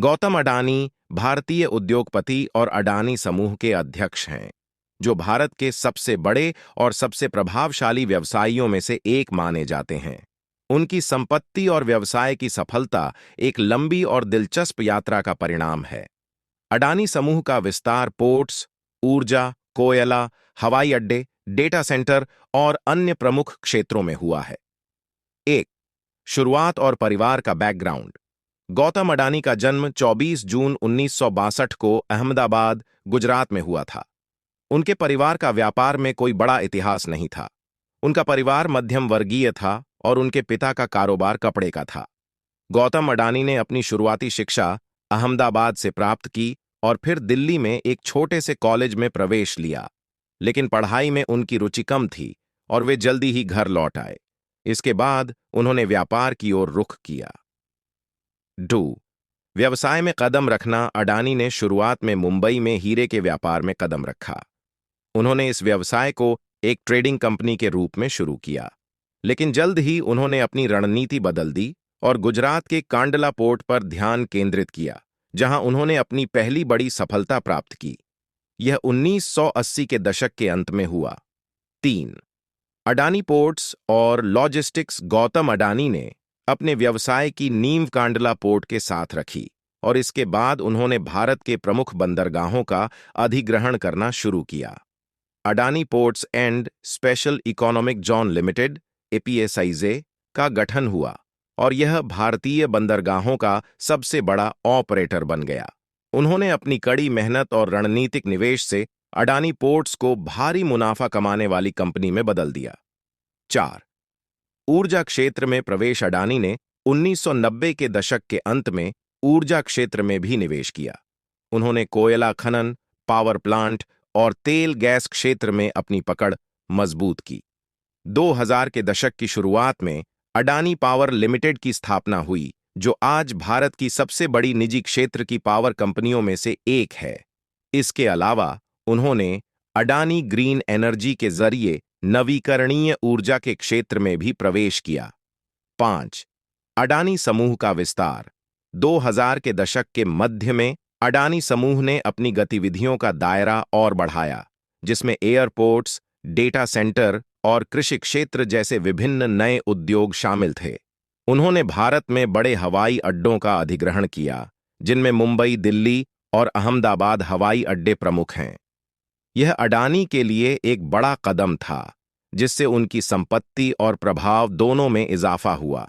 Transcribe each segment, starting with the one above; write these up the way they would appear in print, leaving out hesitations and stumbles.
गौतम अडानी भारतीय उद्योगपति और अडानी समूह के अध्यक्ष हैं, जो भारत के सबसे बड़े और सबसे प्रभावशाली व्यवसायियों में से एक माने जाते हैं। उनकी संपत्ति और व्यवसाय की सफलता एक लंबी और दिलचस्प यात्रा का परिणाम है। अडानी समूह का विस्तार पोर्ट्स, ऊर्जा, कोयला, हवाई अड्डे, डेटा सेंटर और अन्य प्रमुख क्षेत्रों में हुआ है। 1. शुरुआत और परिवार का बैकग्राउंड। गौतम अडानी का जन्म 24 जून 1962 को अहमदाबाद, गुजरात में हुआ था। उनके परिवार का व्यापार में कोई बड़ा इतिहास नहीं था। उनका परिवार मध्यम वर्गीय था और उनके पिता का कारोबार कपड़े का था। गौतम अडानी ने अपनी शुरुआती शिक्षा अहमदाबाद से प्राप्त की और फिर दिल्ली में एक छोटे से कॉलेज में प्रवेश लिया, लेकिन पढ़ाई में उनकी रुचि कम थी और वे जल्दी ही घर लौट आए। इसके बाद उन्होंने व्यापार की ओर रुख किया। 2. व्यवसाय में कदम रखना। अडानी ने शुरुआत में मुंबई में हीरे के व्यापार में कदम रखा। उन्होंने इस व्यवसाय को एक ट्रेडिंग कंपनी के रूप में शुरू किया, लेकिन जल्द ही उन्होंने अपनी रणनीति बदल दी और गुजरात के कांडला पोर्ट पर ध्यान केंद्रित किया, जहां उन्होंने अपनी पहली बड़ी सफलता प्राप्त की। यह 1980 के दशक के अंत में हुआ। 3. अडानी पोर्ट्स और लॉजिस्टिक्स। गौतम अडानी ने अपने व्यवसाय की नींव कांडला पोर्ट के साथ रखी और इसके बाद उन्होंने भारत के प्रमुख बंदरगाहों का अधिग्रहण करना शुरू किया। Adani ports and special economic zone limited (APSIZ) का गठन हुआ और यह भारतीय बंदरगाहों का सबसे बड़ा ऑपरेटर बन गया। उन्होंने अपनी कड़ी मेहनत और रणनीतिक निवेश से अडानी पोर्ट्स को भारी मुनाफा कमाने वाली कंपनी में बदल दिया। 4. ऊर्जा क्षेत्र में प्रवेश। अडानी ने 1990 के दशक के अंत में ऊर्जा क्षेत्र में भी निवेश किया। उन्होंने कोयला खनन, पावर प्लांट और तेल गैस क्षेत्र में अपनी पकड़ मजबूत की। 2000 के दशक की शुरुआत में अडानी पावर लिमिटेड की स्थापना हुई, जो आज भारत की सबसे बड़ी निजी क्षेत्र की पावर कंपनियों में से एक है। इसके अलावा उन्होंने अडानी ग्रीन एनर्जी के जरिए नवीकरणीय ऊर्जा के क्षेत्र में भी प्रवेश किया। 5. अडानी समूह का विस्तार। 2000 के दशक के मध्य में अडानी समूह ने अपनी गतिविधियों का दायरा और बढ़ाया, जिसमें एयरपोर्ट्स, डेटा सेंटर और कृषि क्षेत्र जैसे विभिन्न नए उद्योग शामिल थे। उन्होंने भारत में बड़े हवाई अड्डों का अधिग्रहण किया, जिनमें मुंबई, दिल्ली और अहमदाबाद हवाई अड्डे प्रमुख हैं। यह अडानी के लिए एक बड़ा कदम था, जिससे उनकी संपत्ति और प्रभाव दोनों में इजाफा हुआ।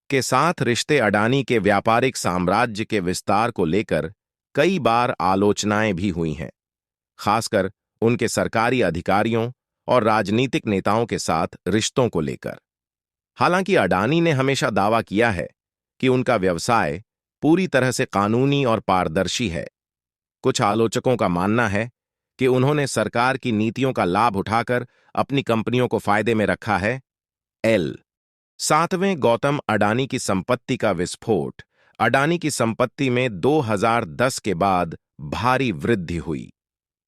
के साथ रिश्ते। अडानी के व्यापारिक साम्राज्य के विस्तार को लेकर कई बार आलोचनाएं भी हुई हैं, खासकर उनके सरकारी अधिकारियों और राजनीतिक नेताओं के साथ रिश्तों को लेकर। हालांकि अडानी ने हमेशा दावा किया है कि उनका व्यवसाय पूरी तरह से कानूनी और पारदर्शी है। कुछ आलोचकों का मानना है कि उन्होंने सरकार की नीतियों का लाभ उठाकर अपनी कंपनियों को फायदे में रखा है। 7वें गौतम अडानी की संपत्ति का विस्फोट। अडानी की संपत्ति में 2010 के बाद भारी वृद्धि हुई।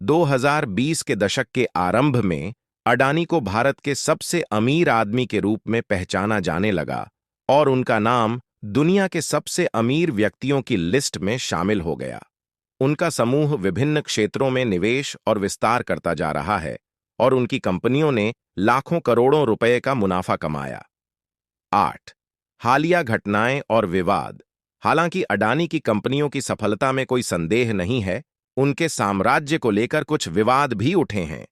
2020 के दशक के आरंभ में अडानी को भारत के सबसे अमीर आदमी के रूप में पहचाना जाने लगा और उनका नाम दुनिया के सबसे अमीर व्यक्तियों की लिस्ट में शामिल हो गया। उनका समूह विभिन्न क्षेत्रों में निवेश और विस्तार करता जा रहा है और उनकी कंपनियों ने लाखों करोड़ों रुपए का मुनाफा कमाया। 8. हालिया घटनाएं और विवाद। हालांकि अडानी की कंपनियों की सफलता में कोई संदेह नहीं है, उनके साम्राज्य को लेकर कुछ विवाद भी उठे हैं।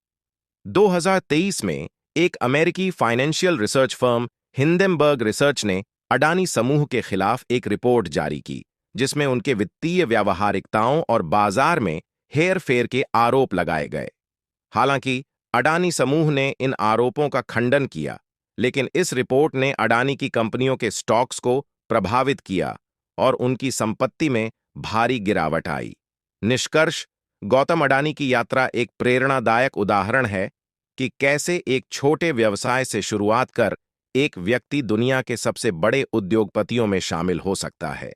2023 में एक अमेरिकी financial research firm Hindenburg research ने अडानी समूह के खिलाफ एक रिपोर्ट जारी की, जिसमें उनके वित्तीय व्यावहारिकताओं और बाजार में हेरफेर के आरोप लगाए गए। हालांकि अडानी समूह ने इन आरोपों का खंडन किया, लेकिन इस रिपोर्ट ने अडानी की कंपनियों के स्टॉक्स को प्रभावित किया और उनकी संपत्ति में भारी गिरावट आई। निष्कर्ष। गौतम अडानी की यात्रा एक प्रेरणादायक उदाहरण है कि कैसे एक छोटे व्यवसाय से शुरुआत कर एक व्यक्ति दुनिया के सबसे बड़े उद्योगपतियों में शामिल हो सकता है।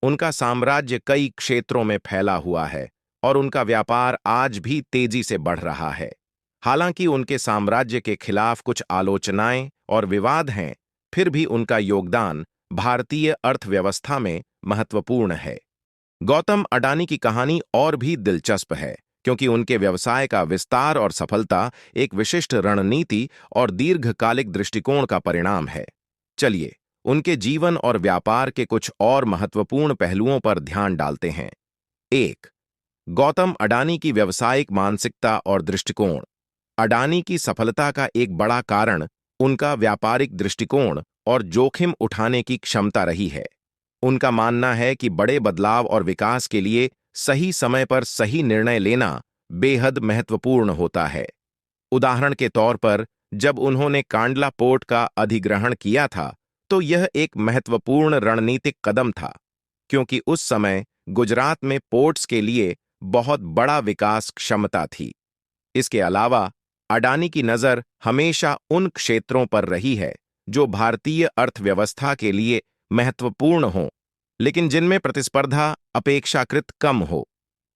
उनका साम्राज्य कई क्षेत्रों में फैला हुआ है और उनका व्यापार आज भी तेजी से बढ़ रहा है। हालांकि उनके साम्राज्य के खिलाफ कुछ आलोचनाएं और विवाद हैं, फिर भी उनका योगदान भारतीय अर्थव्यवस्था में महत्वपूर्ण है। गौतम अडानी की कहानी और भी दिलचस्प है, क्योंकि उनके व्यवसाय का विस्तार और सफलता एक विशिष्ट रणनीति और दीर्घकालिक दृष्टिकोण का परिणाम है। चलिए, उनके जीवन और व्यापार के कुछ और महत्वपूर्ण पहलुओं पर ध्यान डालते हैं। 1. गौतम अडानी की व्यावसायिक मानसिकता और दृष्टिकोण। अडानी की सफलता का एक बड़ा कारण उनका व्यापारिक दृष्टिकोण और जोखिम उठाने की क्षमता रही है। उनका मानना है कि बड़े बदलाव और विकास के लिए सही समय पर सही निर्णय लेना बेहद महत्वपूर्ण होता है। उदाहरण के तौर पर, जब उन्होंने कांडला पोर्ट का अधिग्रहण किया था, तो यह एक महत्वपूर्ण रणनीतिक कदम था, क्योंकि उस समय गुजरात में पोर्ट्स के लिए बहुत बड़ा विकास क्षमता थी। इसके अलावा, अडानी की नज़र हमेशा उन क्षेत्रों पर रही है जो भारतीय अर्थव्यवस्था के लिए महत्वपूर्ण हों, लेकिन जिनमें प्रतिस्पर्धा अपेक्षाकृत कम हो।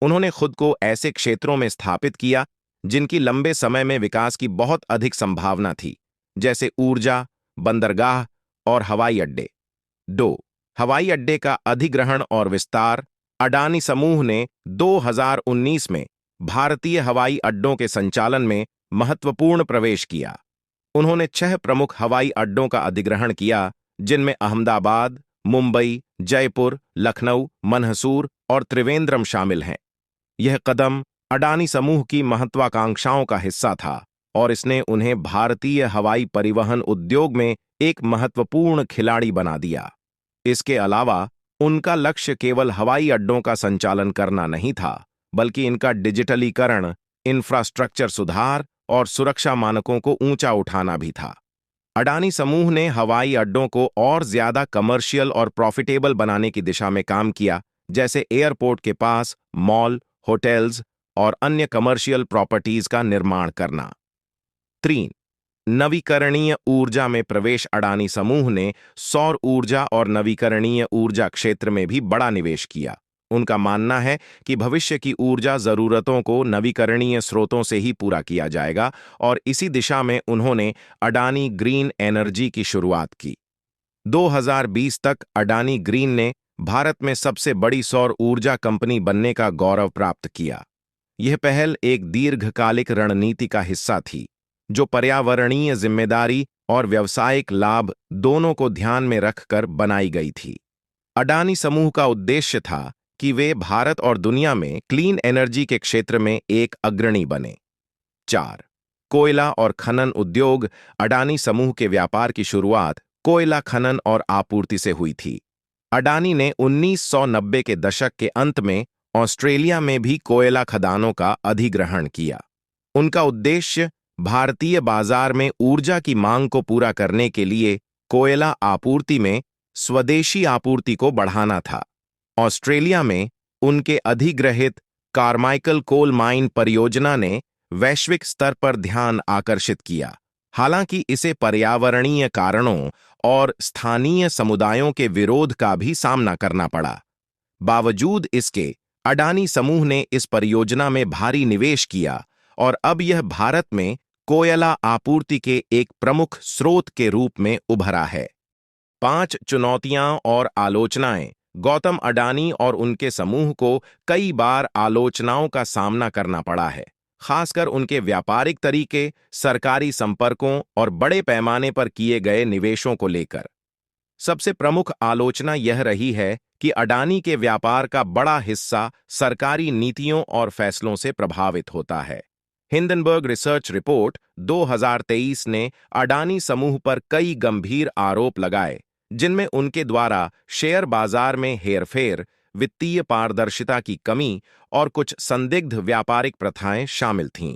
उन्होंने खुद को ऐसे क्षेत्रों में स्थापित किया जिनकी लंबे समय में विकास की बहुत अधिक संभावना थी, जैसे ऊर्जा, बंदरगाह और हवाई अड्डे। 2. हवाई अड्डे का अधिग्रहण और विस्तार। अडानी समूह ने 2019 में भारतीय हवाई अड्डों के संचालन में महत्वपूर्ण प्रवेश किया। उन्होंने 6 प्रमुख हवाई अड्डों का अधिग्रहण किया, जिनमें अहमदाबाद, मुंबई, जयपुर, लखनऊ, मनहसूर और त्रिवेंद्रम शामिल हैं। यह कदम अडानी समूह की महत्वाकांक्षाओं का हिस्सा था और इसने उन्हें भारतीय हवाई परिवहन उद्योग में एक महत्वपूर्ण खिलाड़ी बना दिया। इसके अलावा, उनका लक्ष्य केवल हवाई अड्डों का संचालन करना नहीं था, बल्कि इनका डिजिटलीकरण, इंफ्रास्ट्रक्चर सुधार और सुरक्षा मानकों को ऊंचा उठाना भी था। अडानी समूह ने हवाई अड्डों को और ज्यादा कमर्शियल और प्रॉफिटेबल बनाने की दिशा में काम किया, जैसे एयरपोर्ट के पास मॉल, होटल्स और अन्य कमर्शियल प्रॉपर्टीज का निर्माण करना। 3. नवीकरणीय ऊर्जा में प्रवेश। अडानी समूह ने सौर ऊर्जा और नवीकरणीय ऊर्जा क्षेत्र में भी बड़ा निवेश किया। उनका मानना है कि भविष्य की ऊर्जा जरूरतों को नवीकरणीय स्रोतों से ही पूरा किया जाएगा, और इसी दिशा में उन्होंने अडानी ग्रीन एनर्जी की शुरुआत की। 2020 तक अडानी ग्रीन ने भारत में सबसे बड़ी सौर ऊर्जा कंपनी बनने का गौरव प्राप्त किया। यह पहल एक दीर्घकालिक रणनीति का हिस्सा थी, जो पर्यावरणीय जिम्मेदारी और व्यावसायिक लाभ दोनों को ध्यान में रखकर बनाई गई थी। अडानी समूह का उद्देश्य था कि वे भारत और दुनिया में क्लीन एनर्जी के क्षेत्र में एक अग्रणी बने। 4. कोयला और खनन उद्योग। अडानी समूह के व्यापार की शुरुआत कोयला खनन और आपूर्ति से हुई थी। अडानी ने 1990 के दशक के अंत में ऑस्ट्रेलिया में भी कोयला खदानों का अधिग्रहण किया। उनका उद्देश्य भारतीय बाजार में ऊर्जा की मांग को पूरा करने के लिए कोयला आपूर्ति में स्वदेशी आपूर्ति को बढ़ाना था। ऑस्ट्रेलिया में उनके अधिग्रहित कार्माइकल कोल माइन परियोजना ने वैश्विक स्तर पर ध्यान आकर्षित किया, हालांकि इसे पर्यावरणीय कारणों और स्थानीय समुदायों के विरोध का भी सामना करना पड़ा। बावजूद इसके, अडानी समूह ने इस परियोजना में भारी निवेश किया और अब यह भारत में कोयला आपूर्ति के एक प्रमुख स्रोत के रूप में उभरा है। 5 चुनौतियां और आलोचनाएं। गौतम अडानी और उनके समूह को कई बार आलोचनाओं का सामना करना पड़ा है, खासकर उनके व्यापारिक तरीके, सरकारी संपर्कों और बड़े पैमाने पर किए गए निवेशों को लेकर। सबसे प्रमुख आलोचना यह रही है कि अडानी के व्यापार का बड़ा हिस्सा सरकारी नीतियों और फैसलों से प्रभावित होता है। हिंडनबर्ग रिसर्च रिपोर्ट 2023 ने अडानी समूह पर कई गंभीर आरोप लगाए, जिनमें उनके द्वारा शेयर बाजार में हेरफेर, वित्तीय पारदर्शिता की कमी और कुछ संदिग्ध व्यापारिक प्रथाएं शामिल थीं।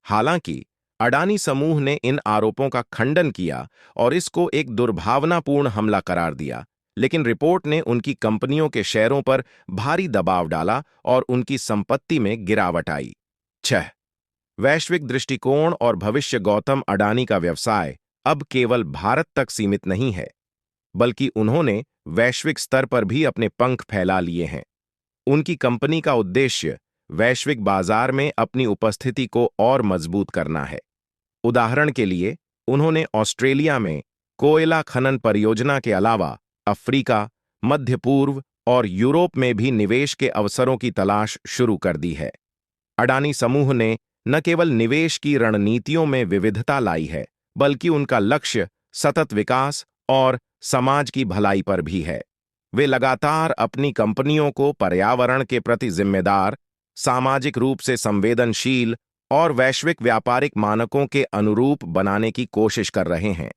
हालांकि अडानी समूह ने इन आरोपों का खंडन किया और इसको एक दुर्भावनापूर्ण हमला करार दिया, लेकिन रिपोर्ट ने उनकी कंपनियों के शेयरों पर भारी दबाव डाला और उनकी संपत्ति में गिरावट आई। 6. वैश्विक दृष्टिकोण और भविष्य। गौतम अडानी का व्यवसाय अब केवल भारत तक सीमित नहीं है, बल्कि उन्होंने वैश्विक स्तर पर भी अपने पंख फैला लिए हैं। उनकी कंपनी का उद्देश्य वैश्विक बाजार में अपनी उपस्थिति को और मजबूत करना है। उदाहरण के लिए, उन्होंने ऑस्ट्रेलिया में कोयला खनन परियोजना के अलावा अफ्रीका, मध्य पूर्व और यूरोप में भी निवेश के अवसरों की तलाश शुरू कर दी है। अडानी समूह ने न केवल निवेश की रणनीतियों में विविधता लाई है, बल्कि उनका लक्ष्य सतत विकास और समाज की भलाई पर भी है। वे लगातार अपनी कंपनियों को पर्यावरण के प्रति जिम्मेदार, सामाजिक रूप से संवेदनशील और वैश्विक व्यापारिक मानकों के अनुरूप बनाने की कोशिश कर रहे हैं।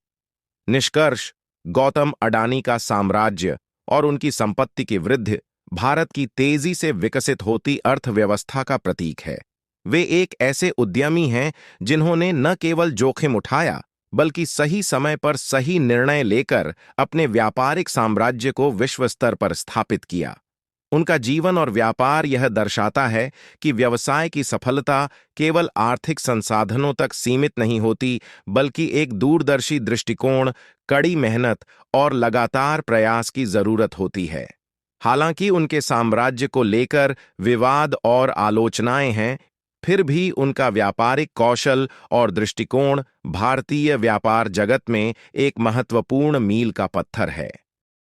निष्कर्ष, गौतम अडानी का साम्राज्य और उनकी संपत्ति की वृद्धि भारत की तेजी से विकसित होती अर्थव्यवस्था का प्रतीक है। वे एक ऐसे उद्यमी हैं जिन्होंने न केवल जोखिम उठाया, बल्कि सही समय पर सही निर्णय लेकर अपने व्यापारिक साम्राज्य को विश्व स्तर पर स्थापित किया। उनका जीवन और व्यापार यह दर्शाता है कि व्यवसाय की सफलता केवल आर्थिक संसाधनों तक सीमित नहीं होती, बल्कि एक दूरदर्शी दृष्टिकोण, कड़ी मेहनत और लगातार प्रयास की जरूरत होती है। हालांकि उनके साम्राज्य को लेकर विवाद और आलोचनाएं हैं, फिर भी उनका व्यापारिक कौशल और दृष्टिकोण भारतीय व्यापार जगत में एक महत्वपूर्ण मील का पत्थर है।